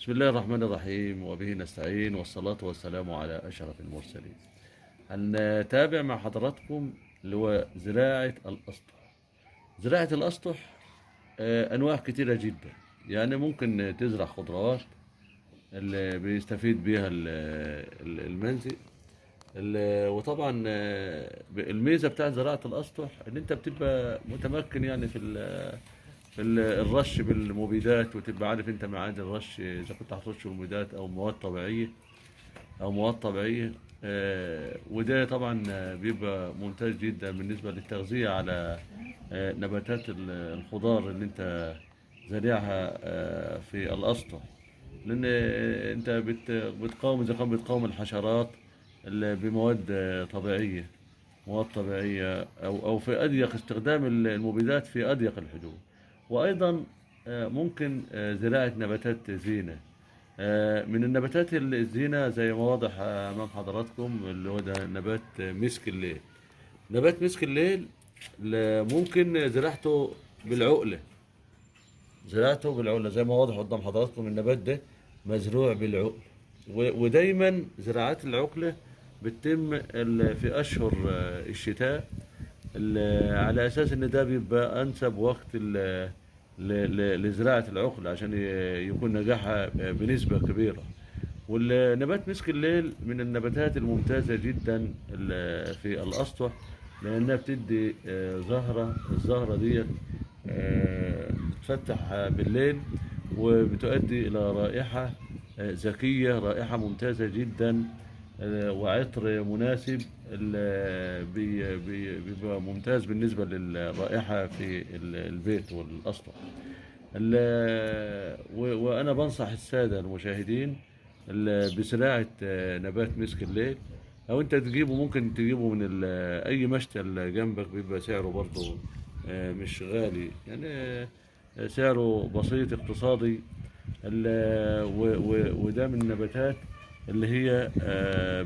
بسم الله الرحمن الرحيم وبه نستعين والصلاة والسلام على أشرف المرسلين. هنتابع مع حضراتكم اللي هو زراعة الأسطح. زراعة الأسطح أنواع كتيرة جدا، يعني ممكن تزرع خضروات اللي بيستفيد بيها المنزل. وطبعا الميزة بتاعت زراعة الأسطح إن أنت بتبقى متمكن يعني في الرش بالمبيدات، وتبقى عارف انت ميعاد الرش اذا كنت هترش مبيدات او مواد طبيعيه. وده طبعا بيبقى ممتاز جدا بالنسبه للتغذيه على نباتات الخضار اللي انت زارعها في الاسطح، لان انت بتقاوم، اذا كان بتقاوم الحشرات بمواد طبيعيه، او في اضيق استخدام المبيدات في اضيق الحدود. وايضا ممكن زراعه نباتات زينه. من النباتات الزينه زي ما واضح امام حضراتكم اللي هو ده نبات مسك الليل. نبات مسك الليل ممكن زراعته بالعقله زي ما واضح قدام حضراتكم. النبات ده مزروع بالعقل، ودايما زراعات العقله بتتم في اشهر الشتاء، على اساس ان ده بيبقى انسب وقت لزراعه العقل عشان يكون نجاحها بنسبه كبيره. والنبات مسك الليل من النباتات الممتازه جدا في الاسطح، لانها بتدي الزهره ديت بتفتح بالليل، وبتؤدي الى رائحه ذكيه، رائحه ممتازه جدا، وعطر مناسب. بيبقى ممتاز بالنسبة للرائحة في البيت والأسطح. وأنا بنصح السادة المشاهدين بزراعة نبات مسك الليل، أو أنت تجيبه، ممكن تجيبه من أي مشتل جنبك، بيبقى سعره برضه مش غالي، يعني سعره بسيط اقتصادي. وده من النباتات اللي هي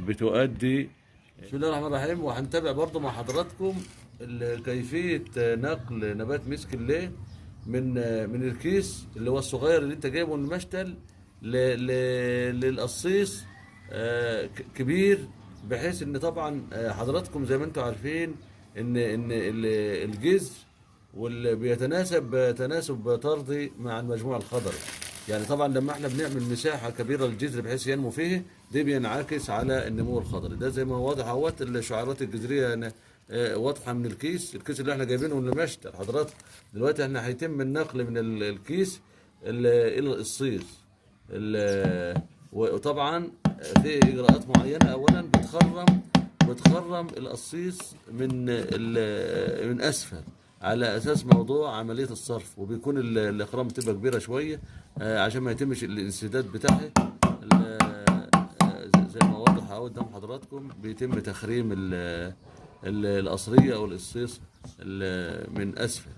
بتؤدي. بسم الله الرحمن الرحيم. وهنتابع برضو مع حضراتكم كيفية نقل نبات مسك الليل من الكيس اللي هو الصغير اللي انت جايبه من المشتل للقصيص كبير، بحيث ان طبعا حضراتكم زي ما انتم عارفين ان الجذر واللي بيتناسب تناسب طردي مع المجموع الخضري. يعني طبعا لما احنا بنعمل مساحه كبيره للجذر بحيث ينمو فيه، ده بينعكس على النمو الخضري. ده زي ما هو واضح اهوت الشعيرات الجذريه واضحه من الكيس اللي احنا جايبينه من المشتل حضراتكم. دلوقتي احنا هيتم النقل من الكيس الى الصيص. وطبعا في اجراءات معينه. اولا بتخرم القصيص من اسفل، على اساس موضوع عمليه الصرف، وبيكون الاخرام بتبقى كبيره شويه عشان ما يتمش الانسداد بتاعها. زي ما واضح اهو قدام حضراتكم بيتم تخريم القصريه او القصيص من اسفل.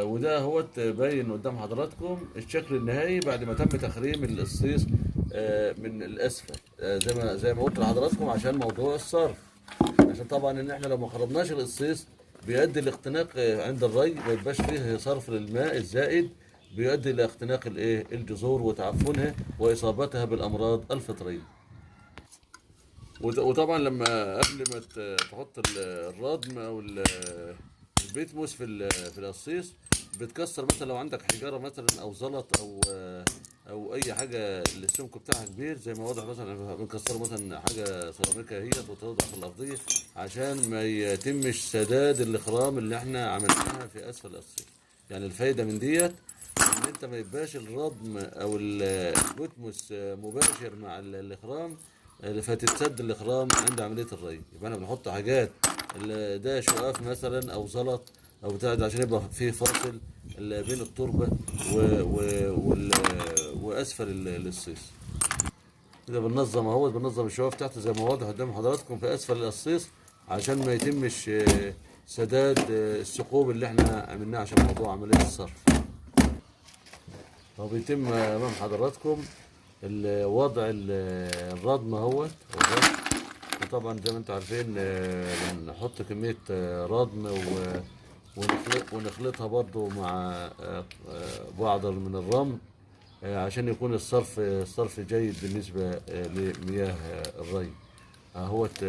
وده هو باين قدام حضراتكم الشكل النهائي بعد ما تم تخريم القصيص من الاسفل، زي ما قلت لحضراتكم، عشان موضوع الصرف. عشان طبعا ان احنا لو ما خرمناش القصيص بيؤدي لاختناق عند الري، ما يبقاش فيه صرف للماء الزائد، بيؤدي الى اختناق الجذور وتعفنها واصابتها بالامراض الفطريه. وطبعا قبل ما تحط الردم او البيتموس في القصيص، بتكسر مثلا لو عندك حجاره مثلا او زلط او اي حاجه السمك بتاعها كبير زي ما واضح، مثلا بنكسره مثلا حاجه سيراميكا هي وتوضع في الارضيه عشان ما يتمش سداد الاخرام اللي احنا عملناها في اسفل القصيص. يعني الفايده من ديت ان انت ما يبقاش الردم او البوتموس مباشر مع الاخرام، فتتسد الاخرام عند عمليه الري. يبقى انا بنحط حاجات ده شقاف مثلا او زلط او بتاع ده، عشان يبقى فيه فاصل بين التربه واسفل الصيص. كده بننظم الشقاف تحت زي ما واضح قدام حضراتكم في اسفل القصيص، عشان ما يتمش سداد الثقوب اللي احنا عملناه عشان موضوع عمليه الصرف. وبيتم امام حضراتكم وضع الردم اهوت. وطبعا زي ما انتم عارفين بنحط كميه ردم ونخلطها برضو مع بعض من الرمل عشان يكون الصرف جيد بالنسبة لمياه الري. اهوت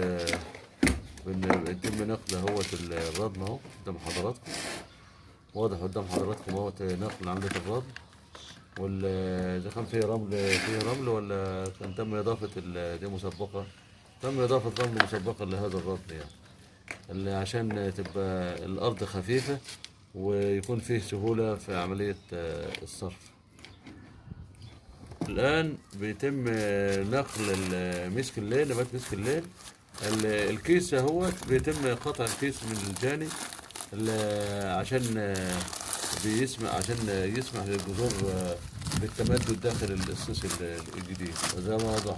بيتم نقل اهوت الردم اهو قدام حضراتكم، واضح قدام حضراتكم اهوت نقل عملية الردم. إذا كان فيه رمل ولا كان تم إضافة دي مسبقة، تم إضافة رمل مسبقة لهذا الردم يعني، اللي عشان تبقى الأرض خفيفة ويكون فيه سهولة في عملية الصرف. الآن بيتم نقل مسك الليل، نبات مسك الليل. الكيس اهوت بيتم قطع الكيس من الجانب عشان عشان يسمح للجذور بالتمدد داخل الصيص الجديد. وزي ما واضح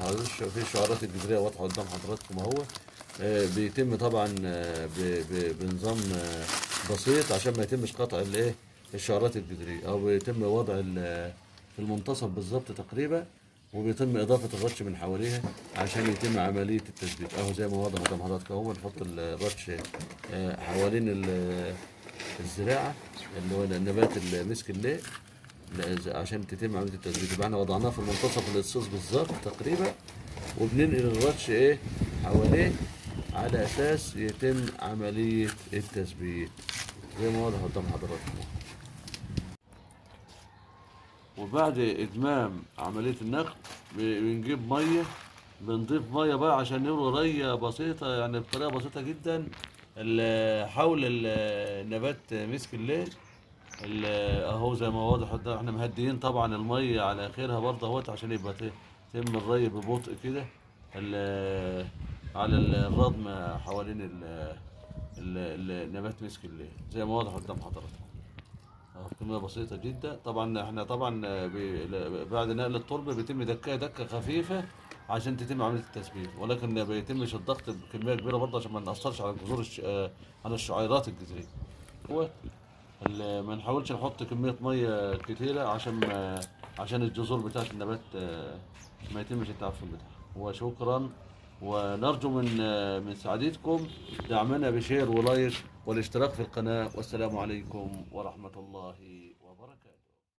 في الشعارات الجذرية واضحة قدام حضراتكم اهو. بيتم طبعا بنظام بسيط عشان ما يتمش قطع الشعارات الجذرية، او بيتم وضع في المنتصف بالظبط تقريبا، وبيتم إضافة الرش من حواليها عشان يتم عملية التثبيت. أهو زي ما واضح قدام حضرتك أهو، نحط الرش حوالين الزراعة اللي هو النبات المسك الليل عشان تتم عملية التثبيت. يبقى احنا وضعناه في منتصف الصوص بالظبط تقريبا، وبننقل الرش حواليه على أساس يتم عملية التثبيت زي ما واضح قدام حضراتكم. وبعد إتمام عملية النقل بنجيب مية، بنضيف مية بقى عشان نروي رية بسيطة يعني بطريقة بسيطة جدا حول النبات مسك الليل. اهو زي ما واضح قدام احنا مهديين طبعا المية على اخرها برضه اهوت عشان يبقى يتم الري ببطء كده على الردم حوالين نبات مسك الليل زي ما واضح قدام حضراتكم. كمية بسيطة جدا. طبعا احنا طبعا بعد نقل التربة بيتم دكة خفيفة عشان تتم عملية التثبيت، ولكن ما بيتمش الضغط بكمية كبيرة برضه عشان ما نأثرش على الجذور على الشعيرات الجذرية. هو ما نحاولش نحط كمية مية كتيرة عشان الجذور بتاعت النبات ما يتمش التعفن بتاعها. وشكرا، ونرجو من سعادتكم دعمنا بشير ولايك والاشتراك في القناة، والسلام عليكم ورحمة الله